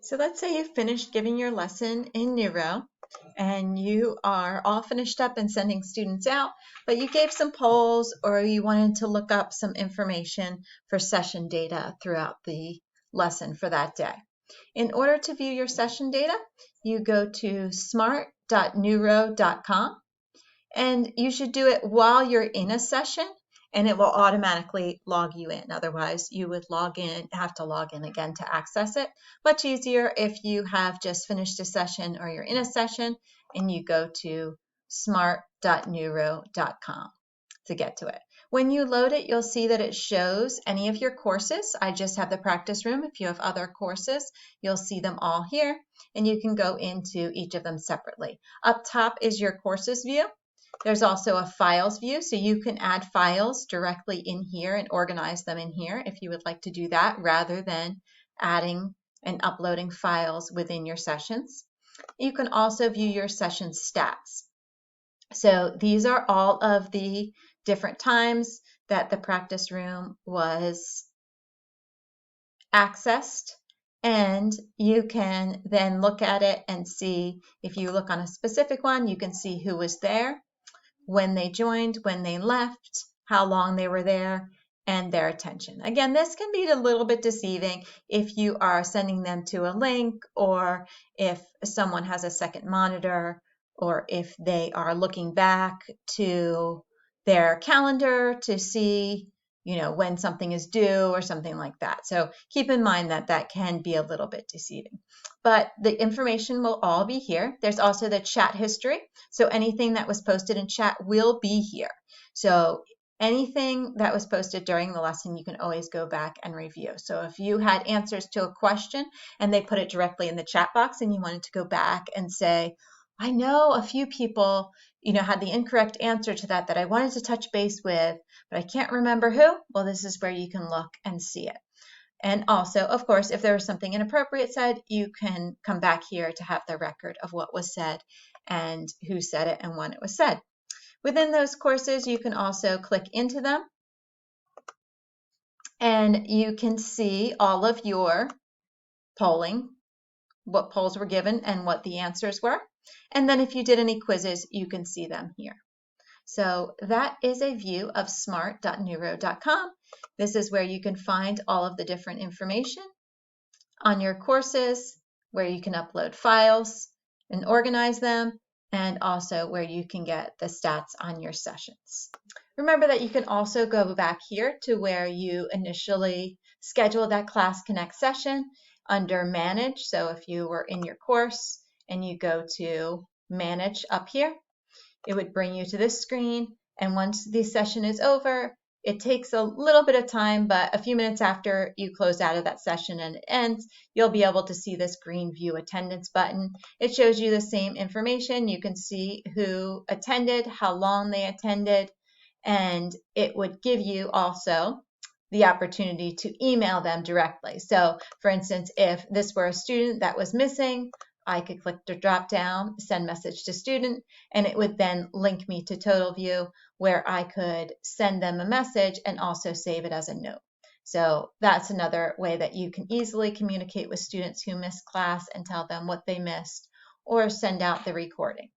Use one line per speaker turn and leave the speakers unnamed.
So let's say you've finished giving your lesson in Newrow and you are all finished up and sending students out, but you gave some polls or you wanted to look up some information for session data throughout the lesson for that day. In order to view your session data, you go to smart.newrow.com, and you should do it while you're in a session, and it will automatically log you in. Otherwise, you would have to log in again to access it. Much easier if you have just finished a session or you're in a session and you go to smart.newrow.com to get to it. When you load it, you'll see that it shows any of your courses. I just have the practice room. If you have other courses, you'll see them all here, and you can go into each of them separately. Up top is your courses view. There's also a files view, so you can add files directly in here and organize them in here if you would like to do that rather than adding and uploading files within your sessions. You can also view your session stats. So these are all of the different times that the practice room was accessed, and you can then look at it and see, if you look on a specific one, you can see who was there, when they joined, when they left, how long they were there, and their attention. Again, this can be a little bit deceiving if you are sending them to a link, or if someone has a second monitor, or if they are looking back to their calendar to see, when something is due or something like that. So keep in mind that that can be a little bit deceiving. But the information will all be here. There's also the chat history. So anything that was posted in chat will be here. So anything that was posted during the lesson, you can always go back and review. So if you had answers to a question and they put it directly in the chat box and you wanted to go back and say, I know a few people, had the incorrect answer to that I wanted to touch base with, but I can't remember who. Well, this is where you can look and see it. And also, of course, if there was something inappropriate said, you can come back here to have the record of what was said and who said it and when it was said. Within those courses, you can also click into them, and you can see all of your polling, what polls were given and what the answers were. And then if you did any quizzes, you can see them here. So that is a view of smart.newrow.com. This is where you can find all of the different information on your courses, where you can upload files and organize them, and also where you can get the stats on your sessions. Remember that you can also go back here to where you initially scheduled that Class Connect session under Manage. So if you were in your course and you go to Manage up here, it would bring you to this screen. And once the session is over, it takes a little bit of time, but a few minutes after you close out of that session and it ends, you'll be able to see this green View Attendance button. It shows you the same information. You can see who attended, how long they attended, and it would give you also the opportunity to email them directly. So for instance, if this were a student that was missing, I could click the drop down, send message to student, and it would then link me to TotalView, where I could send them a message and also save it as a note. So that's another way that you can easily communicate with students who missed class and tell them what they missed, or send out the recording.